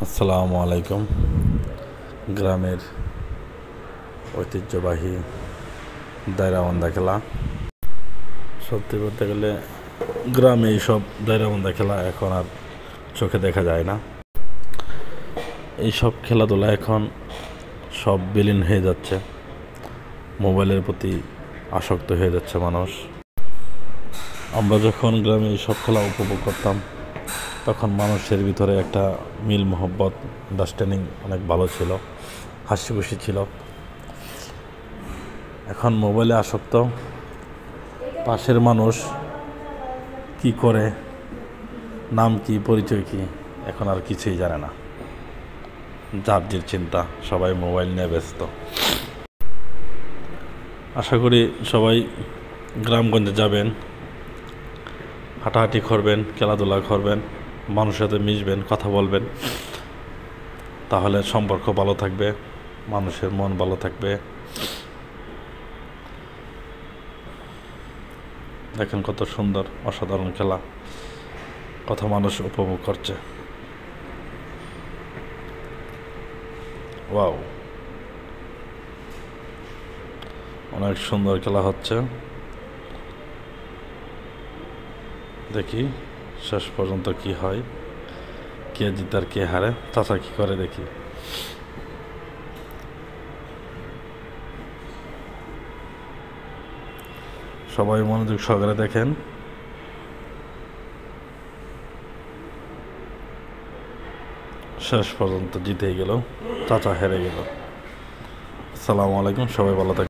আসসালামু আলাইকুম। গ্রামের ঐতিহ্যবাহী দায়রাবন্ধা খেলা, সত্যি বলতে গেলে গ্রামে এইসব দায়রাবন্ধা খেলা এখন আর চোখে দেখা যায় না। এইসব খেলাধুলা এখন সব বিলীন হয়ে যাচ্ছে, মোবাইলের প্রতি আসক্ত হয়ে যাচ্ছে মানুষ। আমরা যখন গ্রামে এইসব খেলা উপভোগ করতাম তখন মানুষের ভিতরে একটা মিল মহব্বত, আন্ডারস্ট্যান্ডিং অনেক ভালো ছিল, হাসি খুশি ছিল। এখন মোবাইলে আসক্ত, পাশের মানুষ কি করে, নাম কি, পরিচয় কি, এখন আর কিছুই জানে না। যার যে চিন্তা, সবাই মোবাইল নিয়ে ব্যস্ত। আশা করি সবাই গ্রামগঞ্জে যাবেন, হাঁটাহাঁটি করবেন, খেলাধুলা করবেন, মানুষের সাথে মিশবেন, কথা বলবেন, তাহলে সম্পর্ক ভালো থাকবে, মানুষের মন ভালো থাকবে। দেখেন কত সুন্দর, অসাধারণ খেলা, কত মানুষ উপভোগ করছে। ওয়াও, অনেক সুন্দর খেলা হচ্ছে। দেখি শেষ পর্যন্ত কি হয়, কে জিতে আর কে হারে। চাচা কি করে দেখি। সবাই মনোযোগ সহকারে দেখেন। শেষ পর্যন্ত জিতেই গেল, চাচা হেরে গেল। আসসালামু আলাইকুম, সবাই ভালো থাকবেন।